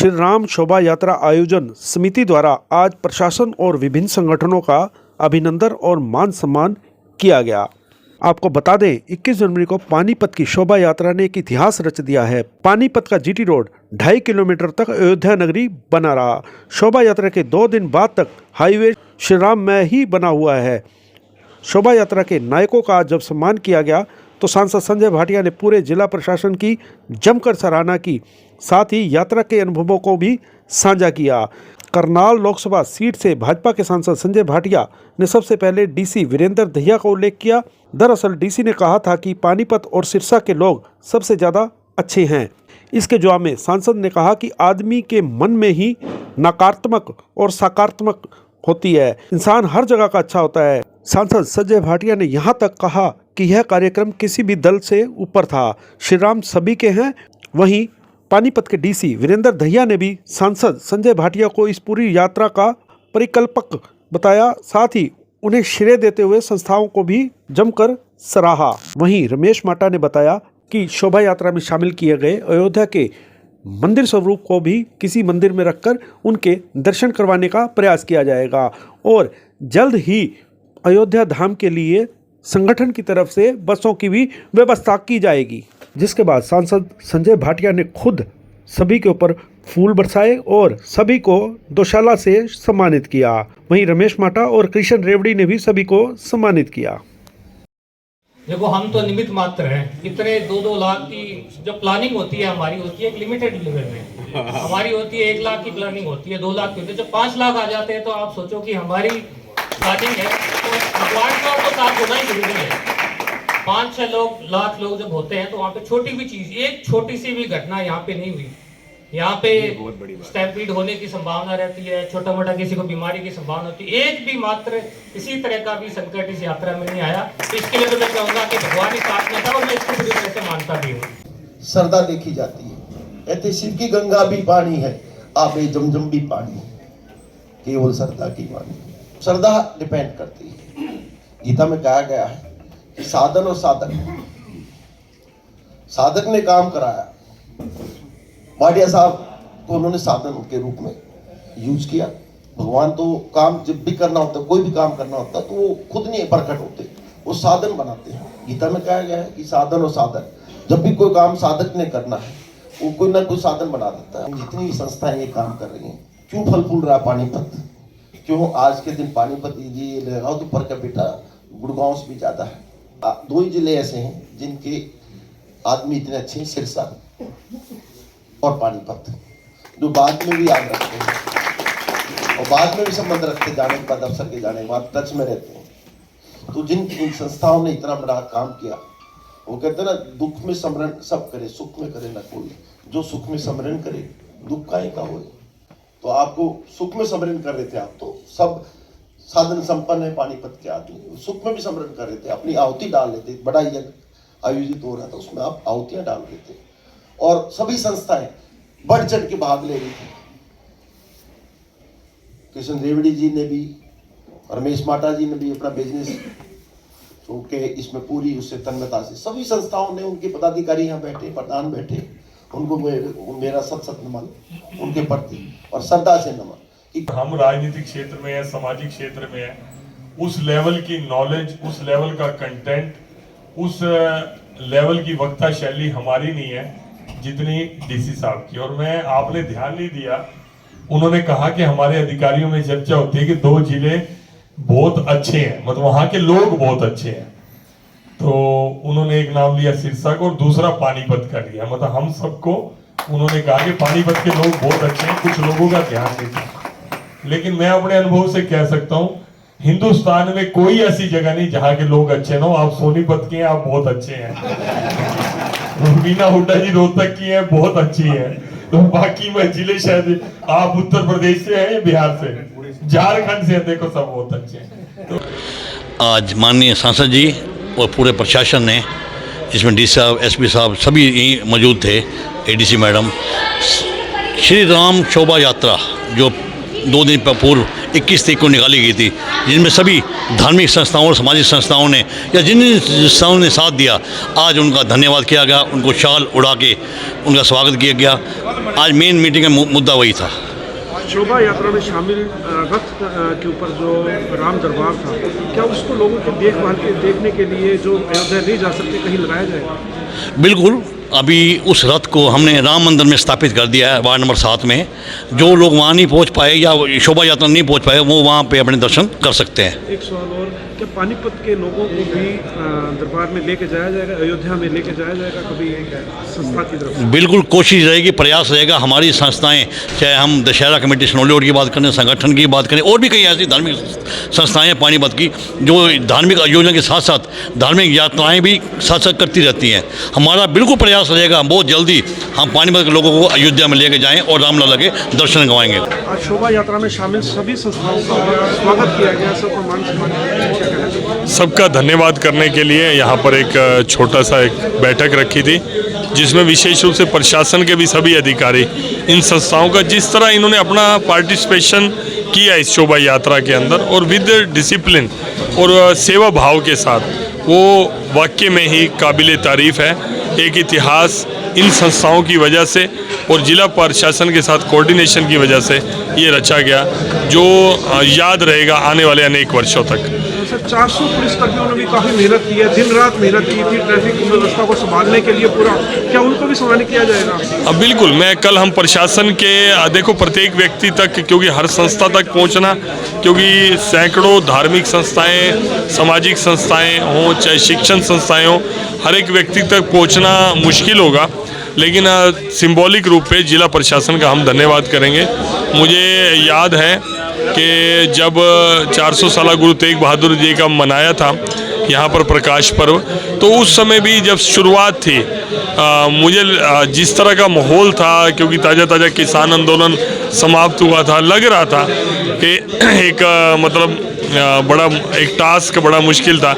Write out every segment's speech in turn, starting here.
श्री राम शोभा यात्रा आयोजन समिति द्वारा आज प्रशासन और विभिन्न संगठनों का अभिनंदन और मान सम्मान किया गया। आपको बता दें 21 जनवरी को पानीपत की शोभा यात्रा ने एक इतिहास रच दिया है। पानीपत का जीटी रोड 2.5 किलोमीटर तक अयोध्या नगरी बना रहा। शोभा यात्रा के 2 दिन बाद तक हाईवे श्री राम में ही बना हुआ है। शोभा यात्रा के नायकों का जब सम्मान किया गया तो सांसद संजय भाटिया ने पूरे जिला प्रशासन की जमकर सराहना की, साथ ही यात्रा के अनुभवों को भी साझा किया। करनाल लोकसभा सीट से भाजपा के सांसद संजय भाटिया ने सबसे पहले डीसी वीरेंद्र दहिया का उल्लेख किया। दरअसल डीसी ने कहा था कि पानीपत और सिरसा के लोग सबसे ज़्यादा अच्छे हैं। इसके जवाब में सांसद ने कहा कि आदमी के मन में ही नकारात्मक और सकारात्मक होती है, इंसान हर जगह का अच्छा होता है। सांसद संजय भाटिया ने यहाँ तक कहा कि यह कार्यक्रम किसी भी दल से ऊपर था, श्री राम सभी के हैं। वहीं पानीपत के डीसी वीरेंद्र दहिया ने भी सांसद संजय भाटिया को इस पूरी यात्रा का परिकल्पक बताया, साथ ही उन्हें श्रेय देते हुए संस्थाओं को भी जमकर सराहा। वहीं रमेश माटा ने बताया कि शोभा यात्रा में शामिल किए गए अयोध्या के मंदिर स्वरूप को भी किसी मंदिर में रखकर उनके दर्शन करवाने का प्रयास किया जाएगा और जल्द ही अयोध्या धाम के लिए संगठन की तरफ से बसों की भी व्यवस्था की जाएगी। जिसके बाद सांसद संजय भाटिया ने खुद सभी के ऊपर फूल बरसाए और सभी को दोशाला से सम्मानित किया। वहीं रमेश माटा और कृष्ण रेवड़ी ने भी सभी को सम्मानित किया। देखो, हम तो निमित्त मात्र हैं। इतने 2-2 लाख की जो प्लानिंग होती है हमारी होती है एक लिमिटेड लेवल में। हमारी होती है 1 लाख की प्लानिंग होती है, 2 लाख की होती है। जब 5 लाख आ जाते हैं तो आप सोचो कि हमारी प्लानिंग है तो भगवान का तो साथ होना ही जरूरी है। 5-6 लाख लोग जब होते हैं तो वहाँ पे छोटी भी चीज, एक छोटी सी भी घटना यहाँ पे नहीं हुई। यहाँ पे स्टैम्पीड होने की संभावना रहती है, छोटा मोटा किसी को बीमारी की संभावना होती है। एक भी मात्र इसी तरह का भी संकट इस यात्रा में नहीं आया। तो इसके लिए तो मैं कहूँगा कि भगवान ही साथ में था और मैं इसको पूरी तरह से मानता भी हूँ। श्रद्धा देखी जाती है, कहते शिव की गंगा भी पानी है, आबे जमजम भी पानी है, केवल श्रद्धा की वाणी। श्रद्धा डिपेंड करती है। गीता में कहा गया है कि साधन और साधक, साधक ने काम कराया, भाटिया साहब को उन्होंने साधन के रूप में यूज किया। भगवान तो काम जब भी करना होता है, कोई भी काम करना होता है तो वो खुद नहीं प्रकट होते, वो साधन बनाते हैं। गीता में कहा गया है कि साधन और साधक, जब भी कोई काम साधक ने करना है वो कोई ना कोई साधन बना देता है। जितनी संस्थाएं ये काम कर रही हैं, क्यों फल फूल रहा पानीपत, क्यों आज के दिन पानीपत ये लगाओ तो पर कैपिटा गुड़गांव से भी ज्यादा है। 2 ही जिले ऐसे हैं जिनके आदमी इतने अच्छे हैं, सिरसा और पानीपत, जो बाद में भी याद रखते हैं और बाद में भी संबंध रखते, जाने के बाद अफसर के जाने के बाद टच में रहते हैं। तो जिन संस्थाओं ने इतना बड़ा काम किया, वो कहते हैं ना, दुख में समरण सब करे, सुख में करे ना कोई। जो सुख में समरण करे दुख काहे का होए। तो आपको सुख में समरण कर रहे थे, आप तो सब साधन संपन्न है पानीपत के आदमी, सुख में भी समरण कर रहे थे, अपनी आहुति डाल लेते। बड़ा यज्ञ आयोजित हो रहा था, उसमें आप आहुतियां डाल रहे थे और सभी संस्थाएं बढ़ चढ़ के भाग ले रही थी। कृष्ण रेवड़ी जी ने भी, रमेश माटा जी ने भी अपना बिजनेस के इसमें पूरी उससे तन्मयता से, सभी संस्थाओं ने, उनके पदाधिकारी यहाँ बैठे, प्रधान बैठे, उनको मेरा सत नमन उनके प्रति और श्रद्धा से नमन। हम राजनीतिक क्षेत्र में है, सामाजिक क्षेत्र में है, उस लेवल की नॉलेज, उस लेवल का कंटेंट, उस लेवल की वक्ता शैली हमारी नहीं है जितनी डीसी साहब की। और मैं, आपने ध्यान नहीं दिया, उन्होंने कहा कि हमारे अधिकारियों में चर्चा होती है कि 2 जिले बहुत अच्छे हैं, मतलब वहां के लोग बहुत अच्छे हैं। तो उन्होंने एक नाम लिया सिरसा को और दूसरा पानीपत का लिया, मतलब हम सबको उन्होंने कहा कि पानीपत के लोग बहुत अच्छे हैं, कुछ लोगों का ध्यान नहीं था। लेकिन मैं अपने अनुभव से कह सकता हूँ, हिंदुस्तान में कोई ऐसी जगह नहीं जहाँ के लोग अच्छे ना हो। आप सोनीपत के हैं, आप बहुत अच्छे हैं। मीना हुड्डा जी रोहतक की हैं, बहुत अच्छी हैं। तो बाकी में जिले, शायद आप उत्तर प्रदेश से हैं, बिहार से, झारखंड से, देखो सब बहुत अच्छे हैं। तो आज माननीय सांसद जी और पूरे प्रशासन ने, जिसमें डी साहब, एसपी साहब सभी यहीं मौजूद थे, एडीसी मैडम, श्री राम शोभा यात्रा जो 2 दिन पूर्व 21 तारीख को निकाली गई थी, जिनमें सभी धार्मिक संस्थाओं और सामाजिक संस्थाओं ने या जिन संस्थाओं ने साथ दिया, आज उनका धन्यवाद किया गया, उनको शाल उड़ा के उनका स्वागत किया गया। आज मेन मीटिंग का मुद्दा वही था। शोभा यात्रा में शामिल रथ के ऊपर जो राम दरबार था, क्या उसको लोगों की देखभाल के देखने के लिए जो अयोध्या नहीं जा सकते कहीं लगाया जाएगा? बिल्कुल, अभी उस रथ को हमने राम मंदिर में स्थापित कर दिया है, वार्ड नंबर 7 में। जो लोग वहाँ नहीं पहुँच पाए या शोभा यात्रा नहीं पहुँच पाए, वो वहाँ पे अपने दर्शन कर सकते हैं। एक सवाल और, क्या पानीपत के लोगों को भी दरबार में लेके जाया जाएगा, अयोध्या में लेके जाया जाएगा कभी संस्था की तरफ से? बिल्कुल कोशिश रहेगी, प्रयास रहेगा। हमारी संस्थाएं, चाहे हम दशहरा कमेटी स्नोलिवुड की बात करें, संगठन की बात करें, और भी कई ऐसी धार्मिक संस्थाएं हैं पानीपत की, जो धार्मिक आयोजन के साथ साथ धार्मिक यात्राएं भी साथ साथ करती रहती हैं। हमारा बिल्कुल प्रयास रहेगा, बहुत जल्दी हम पानीपत के लोगों को अयोध्या में लेके जाएँ और रामलला के दर्शन करवाएंगे। आज शोभा यात्रा में शामिल सभी संस्थाओं का स्वागत किया गया, सबको मान सम्मान किया गया। सबका धन्यवाद करने के लिए यहाँ पर एक छोटा सा एक बैठक रखी थी, जिसमें विशेष रूप से प्रशासन के भी सभी अधिकारी, इन संस्थाओं का जिस तरह इन्होंने अपना पार्टिसिपेशन किया इस शोभा यात्रा के अंदर और विद डिसिप्लिन और सेवा भाव के साथ, वो वाकई में ही काबिले तारीफ़ है। एक इतिहास इन संस्थाओं की वजह से और जिला प्रशासन के साथ कोऑर्डिनेशन की वजह से ये रचा गया, जो याद रहेगा आने वाले अनेक वर्षों तक। सर, 400 पुलिसकर्मियों ने भी काफ़ी मेहनत की है, दिन रात मेहनत की थी ट्रैफिक व्यवस्था को संभालने के लिए पूरा, क्या उनको भी सम्मानित किया जाएगा? बिल्कुल, मैं कल हम प्रशासन के देखो प्रत्येक व्यक्ति तक, क्योंकि हर संस्था तक पहुंचना, क्योंकि सैकड़ों धार्मिक संस्थाएं, सामाजिक संस्थाएं हों, चाहे शिक्षण संस्थाएं हों, हर एक व्यक्ति तक पहुंचना मुश्किल होगा, लेकिन सिंबॉलिक रूप पे जिला प्रशासन का हम धन्यवाद करेंगे। मुझे याद है कि जब 400 साला गुरु तेग बहादुर जी का मनाया था यहाँ पर प्रकाश पर्व, तो उस समय भी जब शुरुआत थी, मुझे जिस तरह का माहौल था, क्योंकि ताज़ा ताज़ा किसान आंदोलन समाप्त हुआ था, लग रहा था कि एक मतलब बड़ा एक टास्क बड़ा मुश्किल था,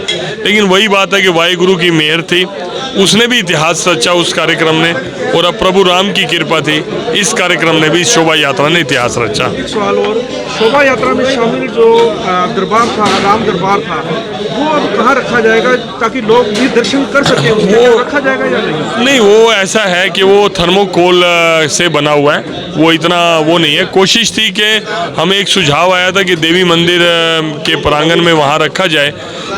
लेकिन वही बात है कि वाहिगुरु की मेहर थी, उसने भी इतिहास रचा उस कार्यक्रम ने, और अब प्रभु राम की कृपा थी, इस कार्यक्रम ने भी, शोभा यात्रा ने इतिहास रचा। एक सवाल और, शोभा यात्रा में शामिल जो दरबार था, राम दरबार था, वो अब कहाँ रखा जाएगा ताकि लोग भी दर्शन कर सकें? वो रखा जाएगा या नहीं? नहीं, वो ऐसा है कि वो थर्मोकोल से बना हुआ है, वो इतना वो नहीं है। कोशिश थी कि हमें एक सुझाव आया था कि देवी मंदिर के प्रांगण में वहाँ रखा जाए,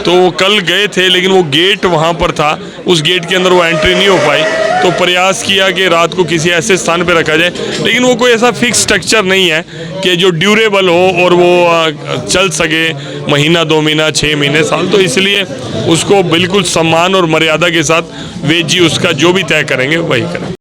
तो कल गए थे, लेकिन वो गेट वहाँ पर था, उस गेट के अंदर वो एंट्री नहीं हो पाई, तो प्रयास किया कि रात को किसी ऐसे स्थान पर रखा जाए, लेकिन वो कोई ऐसा फिक्स स्ट्रक्चर नहीं है कि जो ड्यूरेबल हो और वो चल सके महीना, 2 महीना, 6 महीने, साल, तो इसलिए उसको बिल्कुल सम्मान और मर्यादा के साथ वेद जी उसका जो भी तय करेंगे वही करें।